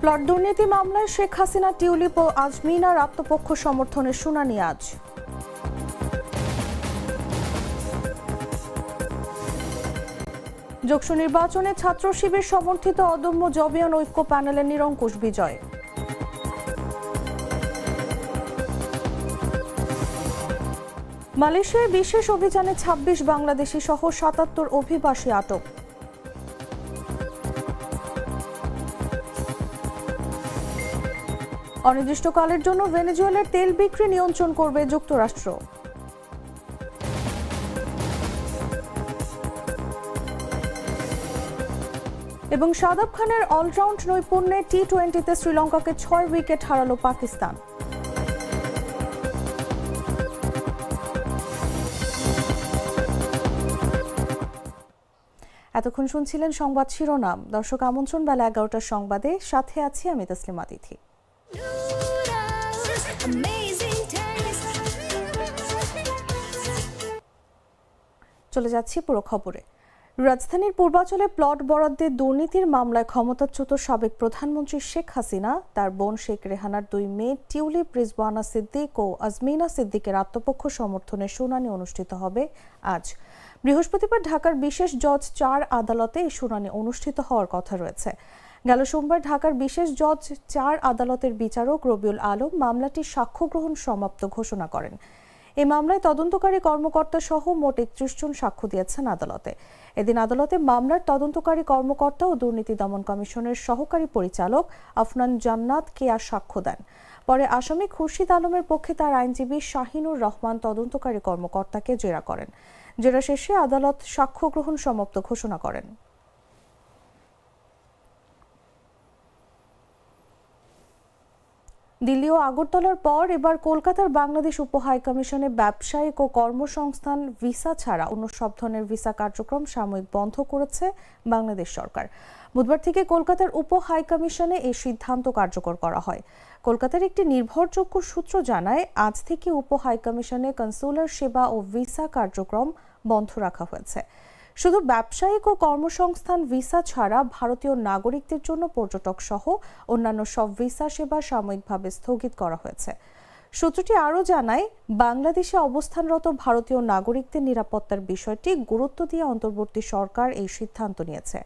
Plot দুর্নীতি মামলায় Sheikh Hasina, tulip ও আজমিনার আত্মপক্ষ সমর্থনের শুনানি আজ। যোগসু নির্বাচনে ছাত্র শিবির সমর্থিত অদম্য জবিয়ান ঐক্য প্যানেলের নিরঙ্কুশ বিজয়। মালয়েশিয়ায় বিশেষ অভিযানে ২৬ বাংলাদেশি সহ ৭৭ অভিবাসী আটক। অনির্দিষ্টকালের জন্য ভেনেজুয়েলার তেল বিক্রি নিয়ন্ত্রণ করবে যুক্তরাষ্ট্র। এবং শাদাব খানের অলরাউন্ড নৈপুণ্যে টি-20তে শ্রীলঙ্কাকে ৬ উইকেট হারালো পাকিস্তান। এতক্ষণ শুনছিলেন সংবাদ শিরোনাম। দর্শক, আমন্ত্রণ বেলা ১১টার সংবাদে, সাথে আছি আমি তসলিমা তিথি। চলে যাচ্ছি পুরো খবরে। রাজধানীর পূর্বাঞ্চলে প্লট বরাদ্দে দুর্নীতির মামলায় ক্ষমতাচ্যুত সাবেক প্রধানমন্ত্রী শেখ হাসিনা, তার বোন শেখ রেহানার ২ মেয়ে টিউলিপ, রিজওয়ানা সিদ্দিক ও আজমিনা সিদ্দিকের আত্মপক্ষ সমর্থনের শুনানি অনুষ্ঠিত হবে আজ। বৃহস্পতিবার ঢাকার বিশেষ জজ ৪ আদালতে এই শুনানি অনুষ্ঠিত হওয়ার কথা রয়েছে। গেল সোমবার ঢাকার বিশেষ জজ ৪ আদালতের বিচারক রবিউল আলম মামলাটির সাক্ষ্য গ্রহণ সমাপ্ত ঘোষণা করেন। এই মামলায় তদন্তকারী কর্মকর্তা সহ মোট ৩১ জন সাক্ষ্য দিয়েছেন আদালতে। এদিন আদালতে মামলার তদন্তকারী কর্মকর্তা ও দুর্নীতি দমন কমিশনের সহকারী পরিচালক আফনান জান্নাত কেয়া সাক্ষ্য দেন। পরে আসামি খুরশিদ আলমের পক্ষে তার আইনজীবী শাহিনুর রহমান তদন্তকারী কর্মকর্তাকে জেরা করেন। জেরা শেষে আদালত সাক্ষ্য গ্রহণ সমাপ্ত ঘোষণা করেন। দিল্লি ও আগরতলার পর এবার কলকাতার বাংলাদেশ উপ হাইকমিশনে ব্যবসায়িক ও কর্মসংস্থান ভিসা ছাড়া অন্য সব ধরনের ভিসা কার্যক্রম সাময়িক বন্ধ করেছে বাংলাদেশ সরকার। বুধবার থেকে কলকাতার উপ হাইকমিশনে এই সিদ্ধান্ত কার্যকর করা হয়। কলকাতার একটি নির্ভরযোগ্য সূত্র জানায়, আজ থেকে উপ হাইকমিশনে কনসুলার সেবা ও ভিসা কার্যক্রম বন্ধ রাখা হয়েছে। শুধু ব্যবসায়িক ও কর্মসংস্থান ভিসা ছাড়া ভারতীয় নাগরিকদের জন্য পর্যটক সহ অন্যান্য সব ভিসা সেবা সাময়িকভাবে স্থগিত করা হয়েছে। সূত্রটি আরও জানায়, বাংলাদেশে অবস্থানরত ভারতীয় নাগরিকদের নিরাপত্তার বিষয়টি গুরুত্ব দিয়ে অন্তর্বর্তী সরকার এই সিদ্ধান্ত নিয়েছে।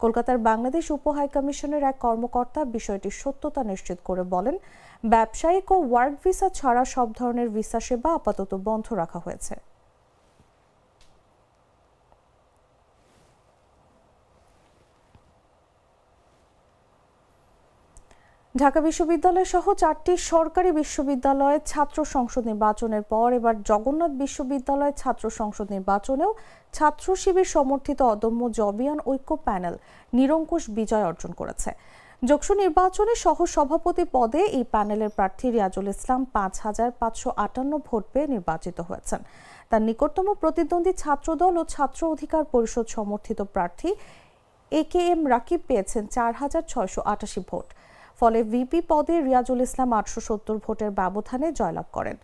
কলকাতার বাংলাদেশ উপ হাইকমিশনের এক কর্মকর্তা বিষয়টির সত্যতা নিশ্চিত করে বলেন, ব্যবসায়িক ও ওয়ার্ক ভিসা ছাড়া সব ধরনের ভিসা সেবা আপাতত বন্ধ রাখা হয়েছে। ঢাকা বিশ্ববিদ্যালয় সহ ৪টি সরকারি বিশ্ববিদ্যালয়ে ছাত্র সংসদ নির্বাচনের পর এবার জগন্নাথ বিশ্ববিদ্যালয় ছাত্র সংসদ নির্বাচনেও ছাত্র শিবির সমর্থিত অদম্য জবিয়ান ঐক্য প্যানেল নিরঙ্কুশ বিজয় অর্জন করেছে। যোগসু নির্বাচনে সহ সভাপতি পদে এই প্যানেলের প্রার্থী রিয়াজুল ইসলাম ৫,৫৫৮ ভোট পেয়ে নির্বাচিত হয়েছেন। তার নিকটতম প্রতিদ্বন্দ্বী ছাত্রদল ও ছাত্র অধিকার পরিষদ সমর্থিত প্রার্থী AKM রাকিব পেয়েছেন ৪,৬৮৮ ভোট। ফলে ভিপি পদে রিয়াজুল ইসলাম ৮৭০ ভোটের ব্যবধানে জয়লাভ করেন।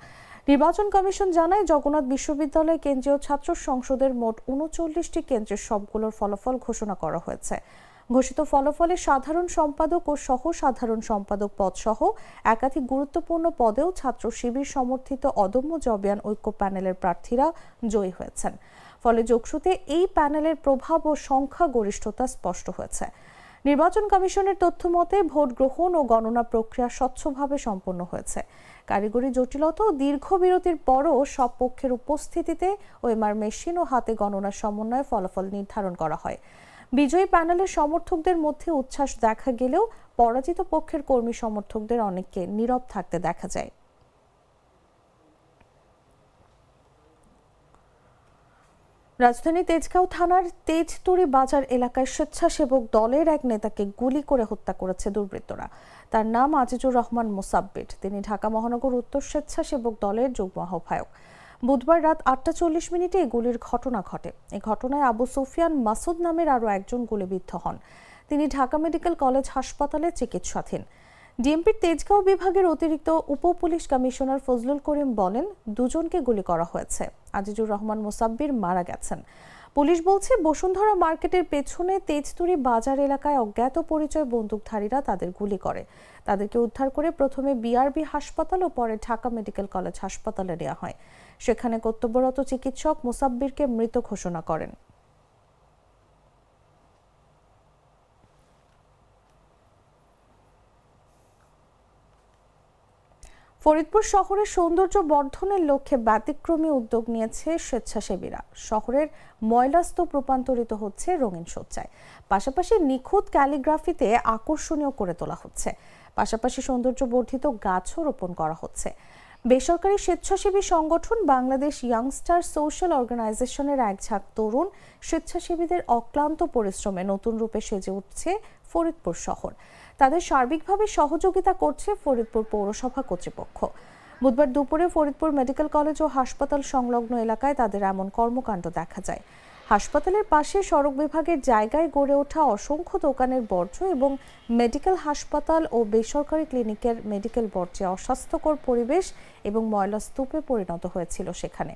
নির্বাচন কমিশন জানায়, জগন্নাথ বিশ্ববিদ্যালয় কেন্দ্রীয় ছাত্র সংসদের মোট ৩৯টি কেন্দ্রের সবগুলোর ফলাফল ঘোষণা করা হয়েছে। ঘোষিত ফলাফলে সাধারণ সম্পাদক ও সহ সাধারণ সম্পাদক পদ সহ একাধিক গুরুত্বপূর্ণ পদেও ছাত্র শিবির সমর্থিত অদম্য জবিয়ান ঐক্য প্যানেলের প্রার্থীরা জয়ী হয়েছেন। ফলে যোগসুতে এই প্যানেলের প্রভাব ও সংখ্যা গরিষ্ঠতা স্পষ্ট হয়েছে। নির্বাচন কমিশনের তথ্য মতে ভোট গ্রহণ ও গণনা প্রক্রিয়া স্বচ্ছভাবে সম্পন্ন হয়েছে। কারিগরি জটিলতা ও দীর্ঘ বিরতির পরও সব পক্ষের উপস্থিতিতে ওএমআর মেশিন ও হাতে গণনার সমন্বয়ে ফলাফল নির্ধারণ করা হয়। বিজয়ী প্যানেলের সমর্থকদের মধ্যে উচ্ছ্বাস দেখা গেলেও পরাজিত পক্ষের কর্মী সমর্থকদের অনেককে নীরব থাকতে দেখা যায়। রাজধানী তেজগাঁও থানার তেজতুরি বাজার এলাকায় স্বেচ্ছাসেবক দলের এক নেতাকে গুলি করে হত্যা করেছে দুর্বৃত্তরা। তার নাম আজিজুর রহমান মোসাব্বির। তিনি ঢাকা মহানগর উত্তর স্বেচ্ছাসেবক দলের যুগ্ম আহ্বায়ক। বুধবার রাত ৮টা ৪০ এই গুলির ঘটনা ঘটে। এই ঘটনায় আবু সুফিয়ান মাসুদ নামের আরও একজন গুলিবিদ্ধ হন। তিনি ঢাকা মেডিকেল কলেজ হাসপাতালে চিকিৎসাধীন। ডিএমপির তেজগাঁও বিভাগের অতিরিক্ত উপ পুলিশ কমিশনার ফজলুল করিম বলেন, দুজনকে গুলি করা হয়েছে। আজিজুর রহমান মোসাব্বির মারা গেছেন। পুলিশ বলছে বসুন্ধরা মার্কেটের পেছনে তেজতুরি বাজার এলাকায় অজ্ঞাত পরিচয় বন্দুকধারীরা তাদের গুলি করে। তাদেরকে উদ্ধার করে প্রথমে বিআরবি হাসপাতাল ও পরে ঢাকা মেডিকেল কলেজ হাসপাতালে নেওয়া হয়। সেখানে কর্তব্যরত চিকিৎসক মুসাব্বিরকে মৃত ঘোষণা করেন। ফরিদপুর শহরের সৌন্দর্য বর্ধনের লক্ষ্যে ব্যতিক্রমী উদ্যোগ নিয়েছে স্বেচ্ছাসেবীরা। শহরের ময়লা স্তূপ রূপান্তরিত হচ্ছে রঙিন সজ্জায়, পাশাপাশি নিখুঁত ক্যালিগ্রাফিতে আকর্ষণীয় করে তোলা হচ্ছে। পাশাপাশি সৌন্দর্য বর্ধিত গাছও রোপণ করা হচ্ছে। বেসরকারি স্বেচ্ছাসেবী সংগঠন বাংলাদেশ ইয়াংস্টার সোশ্যাল অর্গানাইজেশনের এক ঝাঁক তরুণ স্বেচ্ছাসেবীদের অক্লান্ত পরিশ্রমে নতুন রূপে সেজে উঠছে ফরিদপুর শহর। তাদের সার্বিকভাবে সহযোগিতা করছে ফরিদপুর পৌরসভা কর্তৃপক্ষ। বুধবার দুপুরে ফরিদপুর মেডিকেল কলেজ ও হাসপাতাল সংলগ্ন এলাকায় তাদের এমন কর্মকাণ্ড দেখা যায়। হাসপাতালের পাশে সড়ক বিভাগের জায়গায় গড়ে ওঠা অসংখ্য দোকানের বর্জ্য এবং মেডিকেল হাসপাতাল ও বেসরকারি ক্লিনিকের মেডিকেল বর্জ্যে অস্বাস্থ্যকর পরিবেশ এবং ময়লা স্তূপে পরিণত হয়েছিল সেখানে।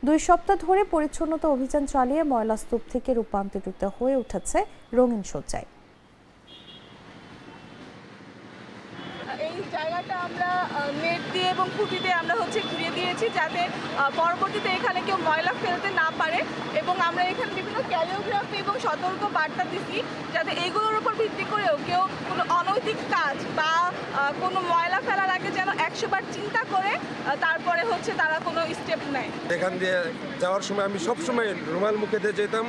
2 সপ্তাহ ধরে পরিচ্ছন্নতা অভিযান চালিয়ে ময়লা স্তূপ থেকে রূপান্তরিত হয়ে উঠেছে রঙিন সজ্জায়। এই জায়গাটা আমরা নেট দিয়ে এবং খুঁটি দিয়ে আমরা ঘুরিয়ে দিয়েছি, যাতে পরবর্তীতে এখানে কেউ ময়লা ফেলতে না পারে। এবং আমরা এখানে বিভিন্ন ক্যালিওগ্রাফি এবং সতর্ক বার্তা দিচ্ছি, যাতে এইগুলোর উপর ভিত্তি করেও কেউ কোনো অনৈতিক কাজ বা কোনো ময়লা ফেলার আগে যেন 100 বার চিন্তা করে তারপরে তারা কোনো স্টেপ নেয়। এখান দিয়ে যাওয়ার সময় আমি সবসময় রুমাল মুখে দিয়ে যেতাম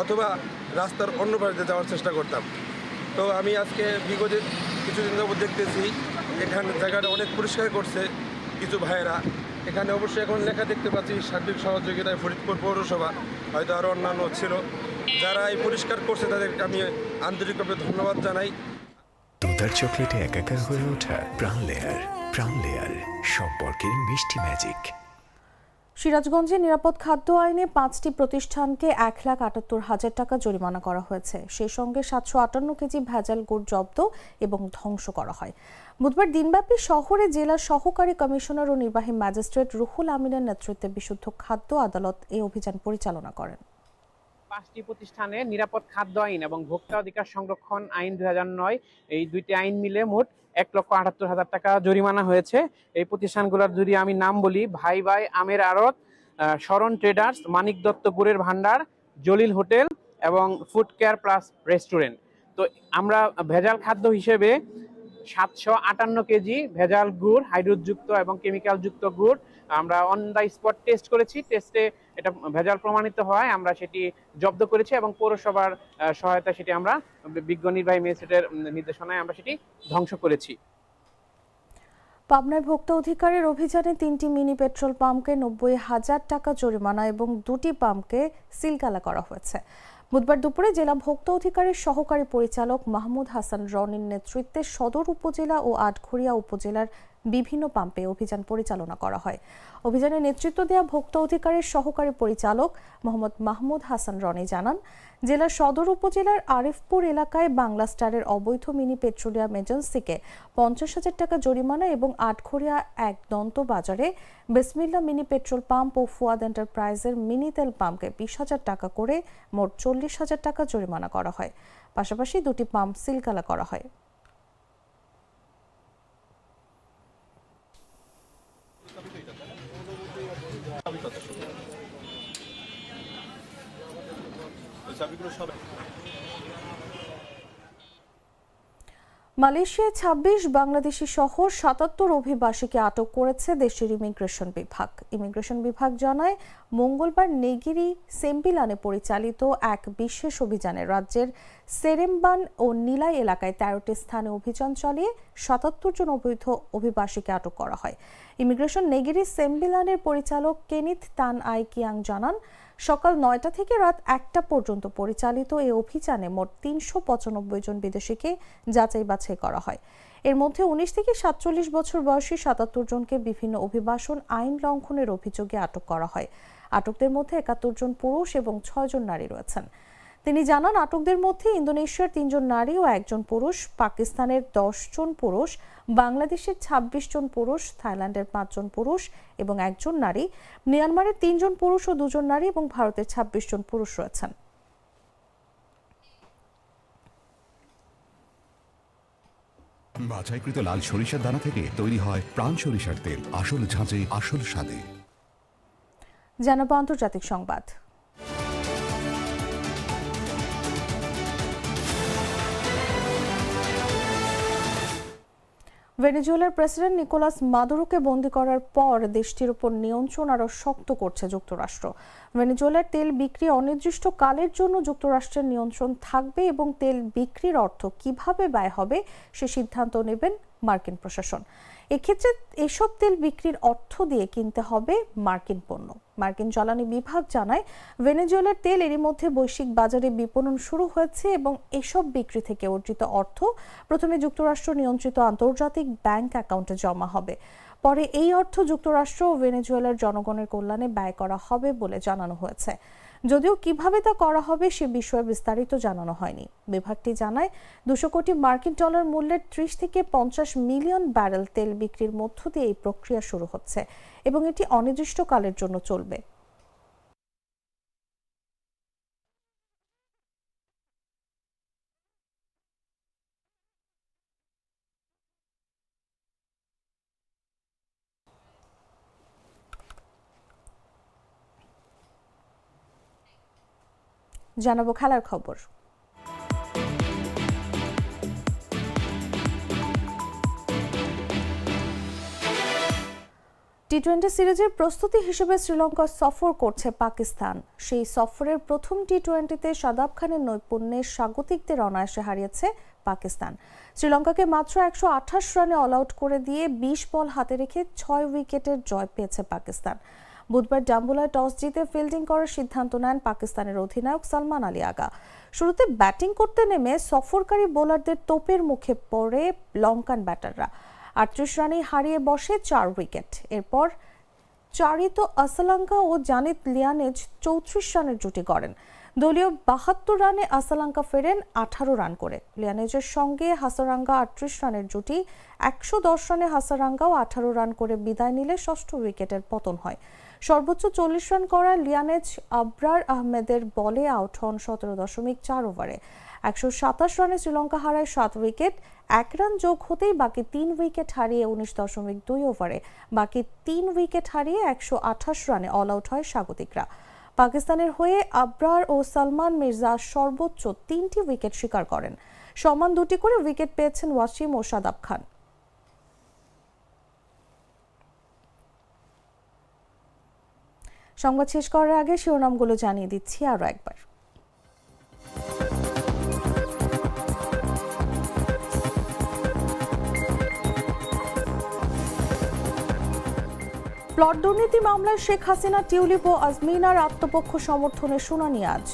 অথবা রাস্তার অন্য পাশে যাওয়ার চেষ্টা করতাম। তো আমি আজকে বিগত কিছুদিন যাবত দেখতেছি এখানে জায়গাটা অনেক পরিষ্কার করছে কিছু ভাইয়েরা। এখানে অবশ্যই এখন লেখা দেখতে পাচ্ছি সার্বিক সহযোগিতায় ফরিদপুর পৌরসভা, হয়তো আরও অন্যান্য ছিল। যারা এই পরিষ্কার করছে তাদেরকে আমি আন্তরিকভাবে ধন্যবাদ জানাই। দুধার চকলেটে একাকার হয়ে ওঠা প্রাণ লেয়ার সম্পর্কের মিষ্টি ম্যাজিক। সিরাজগঞ্জে নিরাপদ খাদ্য আইনে 5টি প্রতিষ্ঠানকে 1,78,000 টাকা জরিমানা করা হয়েছে। সেই সঙ্গে 758 কেজি ভেজাল গুড় জব্দ এবং ধ্বংস করা হয়। বুধবার দিনব্যাপী শহরে জেলা সহকারী কমিশনার ও নির্বাহী ম্যাজিস্ট্রেট রুহুল আমিনের নেতৃত্বে বিশুদ্ধ খাদ্য আদালত এই অভিযান পরিচালনা করেন। 5টি প্রতিষ্ঠানে নিরাপদ খাদ্য আইন এবং ভোক্তা অধিকার সংরক্ষণ আইন 2009 এই দুইটি আইন মিলে মোট 1,78,000 টাকা জরিমানা হয়েছে। এই প্রতিষ্ঠানগুলোর যদি আমি নাম বলি, ভাই ভাই আমের আড়ত, শরণ ট্রেডার্স, মানিক দত্ত গুড়ের ভান্ডার, জলিল হোটেল এবং ফুড কেয়ার প্লাস রেস্টুরেন্ট। তো আমরা ভেজাল খাদ্য হিসেবে 758 কেজি ভেজাল গুড়, হাইড্রোজযুক্ত এবং কেমিক্যালযুক্ত গুড় আমরা অন দ্য স্পট টেস্ট করেছি। টেস্টে এটা ভেজাল প্রমাণিত হয়, আমরা সেটি জব্দ করেছি এবং পৌরসভার সহায়তায় সেটি আমরা বিজ্ঞ নির্বাহী ম্যাজিস্ট্রেটের নির্দেশনায় আমরা সেটি ধ্বংস করেছি। পাবনায় ভোক্তা অধিকারের অভিযানে 3টি মিনি পেট্রোল পাম্পকে 90,000 টাকা জরিমানা এবং 2টি পাম্পকে সিলগালা করা হয়েছে। বুধবার দুপুরে জেলা ভোক্তা অধিকারের সহকারী পরিচালক মাহমুদ হাসান রনির নেতৃত্বে সদর উপজেলা ও আটঘরিয়া উপজেলার বিভিন্ন পাম্পে অভিযান পরিচালনা করা হয়। অভিযানে নেতৃত্ব দেওয়া ভোক্তা অধিকারের সহকারী পরিচালক মোহাম্মদ মাহমুদ হাসান রনি জানান, জেলার সদর উপজেলার আরিফপুর এলাকায় বাংলা স্টারের অবৈধ মিনি পেট্রোলিয়াম এজেন্সিকে 50,000 টাকা জরিমানা এবং আটঘরিয়া এক দন্ত বাজারে বিসমিল্লা মিনি পেট্রোল পাম্প ও ফুয়াদ এন্টারপ্রাইজের মিনি তেল পাম্পকে 20,000 টাকা করে মোট 40,000 টাকা জরিমানা করা হয়। পাশাপাশি 2টি পাম্প সিলগালা করা হয়। মালয়েশিয়ায় 26 বাংলাদেশি সহ 77 অভিবাসীকে আটক করেছে দেশের ইমিগ্রেশন বিভাগ। ইমিগ্রেশন বিভাগ জানায়, মঙ্গলবার নেগিরি সেম্বিলানে পরিচালিত এক বিশেষ অভিযানে রাজ্যের সেরেমবান ও নিলাই এলাকায় 13টি স্থানে অভিযান চালিয়ে 77 জন অবৈধ অভিবাসীকে আটক করা হয়। ইমিগ্রেশন নেগিরি সেম্বিলানের পরিচালক কেনিথ তান আই কিয়াং জানান, সকাল 9টা থেকে রাত 1টা পর্যন্ত পরিচালিত এই অভিযানে মোট 395 জন বিদেশিকে যাচাই বাছাই করা হয়। এর মধ্যে 19 থেকে 47 বছর বয়সী 77 জনকে বিভিন্ন অভিবাসন আইন লঙ্ঘনের অভিযোগে আটক করা হয়। আটকদের মধ্যে 71 জন পুরুষ এবং 6 জন নারী রয়েছেন। তিনি জানান, আটকদের মধ্যে ইন্দোনেশিয়ার 3 জন নারী ও 1 জন পুরুষ, পাকিস্তানের 10 জন পুরুষ, বাংলাদেশের 26 জন পুরুষ, থাইল্যান্ডের 5 জন পুরুষ এবং 1 জন নারী, মিয়ানমারের 3 জন পুরুষ ও 2 জন নারী এবং ভারতের 26 জন পুরুষ রয়েছেন। বাছাইকৃত লাল সরিষার দানা থেকে তৈরি হয় প্রাণ সরিষার তেল, আসল ঝাঁঝে আসল স্বাদে। জানাবো আন্তর্জাতিক সংবাদ। ভেনেজুয়েলার প্রেসিডেন্ট নিকোলাস মাদুরোকে বন্দী করার পর দেশটির উপর নিয়ন্ত্রণ আরও শক্ত করছে যুক্তরাষ্ট্র। ভেনেজুয়েলার তেল বিক্রি অনির্দিষ্টকালের জন্য যুক্তরাষ্ট্রের নিয়ন্ত্রণ থাকবে এবং তেল বিক্রির অর্থ কিভাবে ব্যয় হবে সে সিদ্ধান্ত নেবেন মার্কিন প্রশাসন। এক্ষেত্রে এসব তেল বিক্রির অর্থ দিয়ে কিনতে হবে মার্কিন পণ্য। মার্কিন জ্বালানি বিভাগ জানায়, ভেনেজুয়েলার তেল এরই মধ্যে বৈশ্বিক বাজারে বিপণন শুরু হয়েছে এবং এসব বিক্রি থেকে অর্জিত অর্থ প্রথমে যুক্তরাষ্ট্র নিয়ন্ত্রিত আন্তর্জাতিক ব্যাংক অ্যাকাউন্টে জমা হবে। পরে এই অর্থ যুক্তরাষ্ট্র ও ভেনেজুয়েলার জনগণের কল্যাণে ব্যয় করা হবে বলে জানানো হয়েছে। যদিও কিভাবে তা করা হবে সে বিষয়ে বিস্তারিত জানানো হয়নি। বিভাগটি জানায়, 200 কোটি মার্কিন ডলার মূল্যের 30 থেকে 50 মিলিয়ন ব্যারেল তেল বিক্রির মধ্য দিয়ে এই প্রক্রিয়া শুরু হচ্ছে এবং এটি অনির্দিষ্টকালের জন্য চলবে। জানাবো খেলার খবর। টি-20 সিরিজের প্রস্তুতি হিসেবে শ্রীলঙ্কা সফর করছে পাকিস্তান। সেই সফরের প্রথম টি-20তে শাদাব খানের নৈপুণ্যে স্বাগতিকদের অনায়াসে হারিয়েছে পাকিস্তান। শ্রীলঙ্কাকে মাত্র 128 রানে অল আউট করে দিয়ে 20 বল হাতে রেখে 6 উইকেটের জয় পেয়েছে পাকিস্তান। বুধবার ডাম্বুলায় টস জিতে ফিল্ডিং করার সিদ্ধান্ত নেন পাকিস্তানের অধিনায়ক সালমান আলী আগা। শুরুতে ব্যাটিং করতে নেমে সফরকারী বোলারদের তোপের মুখে পড়ে লঙ্কান ব্যাটাররা 38 রানে হারিয়ে বসে 4 উইকেট। এরপর চারিত আসালাঙ্কা ও জানিত লিয়ানেজ 34 রানের জুটি গড়েন। দলীয় 72 রানে আসালাঙ্কা ফেরেন 18 রান করে। লিয়ানেজের সঙ্গে হাসারাঙ্গা 38 রানের জুটি 110 রানে হাসারাঙ্গাও 18 রান করে বিদায় নিলে ষষ্ঠ উইকেটের পতন হয়। সর্বোচ্চ 40 রান করা লিয়ানেজ আবরার আহমেদের বলে আউট হন 17.4 ওভারে। 127 রানে শ্রীলঙ্কা হারায় 7 উইকেট। 1 রান যোগ হতেই বাকি 3 উইকেট হারিয়ে 19.2 ওভারে বাকি 3 উইকেট হারিয়ে 128 রানে অল আউট হয় স্বাগতিকরা। পাকিস্তানের হয়ে আবরার ও সালমান মির্জা সর্বোচ্চ 3টি উইকেট শিকার করেন। সমান 2টি করে উইকেট পেয়েছেন ওয়াসিম ও শাদাব খান। সংবাদ শেষ করার আগে শিরোনামগুলো জানিয়ে দিচ্ছি আরও একবার। প্লট দুর্নীতি মামলায় শেখ হাসিনা, টিউলিপ ও আজমিনার আত্মপক্ষ সমর্থনের শুনানি আজ।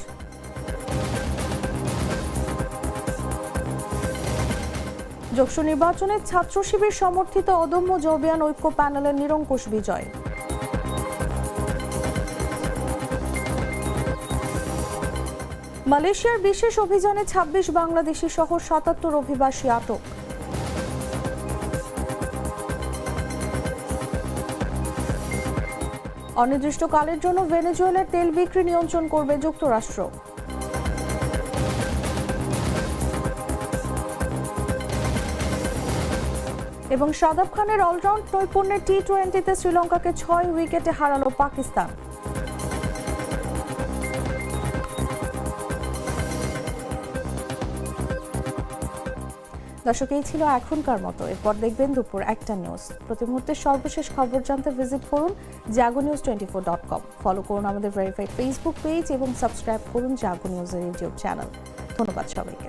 যৌথ নির্বাচনে ছাত্র শিবির সমর্থিত অদম্য জবিয়ান ঐক্য প্যানেলের নিরঙ্কুশ বিজয়। মালয়েশিয়ার বিশেষ অভিযানে 26 বাংলাদেশি সহ 77 অভিবাসী আটক। অনির্দিষ্টকালের জন্য ভেনেজুয়েলার তেল বিক্রি নিয়ন্ত্রণ করবে যুক্তরাষ্ট্র। এবং শাদাব খানের অলরাউন্ড নৈপুণ্যে টি-20তে শ্রীলঙ্কাকে 6 উইকেটে হারালো পাকিস্তান। দর্শক, এই ছিল এখনকার মতো। এরপর দেখবেন দুপুর 1টা নিউজ। প্রতি মুহূর্তে সর্বশেষ খবর জানতে ভিজিট করুন jagonews24.com। ফলো করুন আমাদের ভেরিফাইড ফেসবুক পেজ এবং সাবস্ক্রাইব করুন জাগো নিউজের ইউটিউব চ্যানেল। ধন্যবাদ সবাইকে।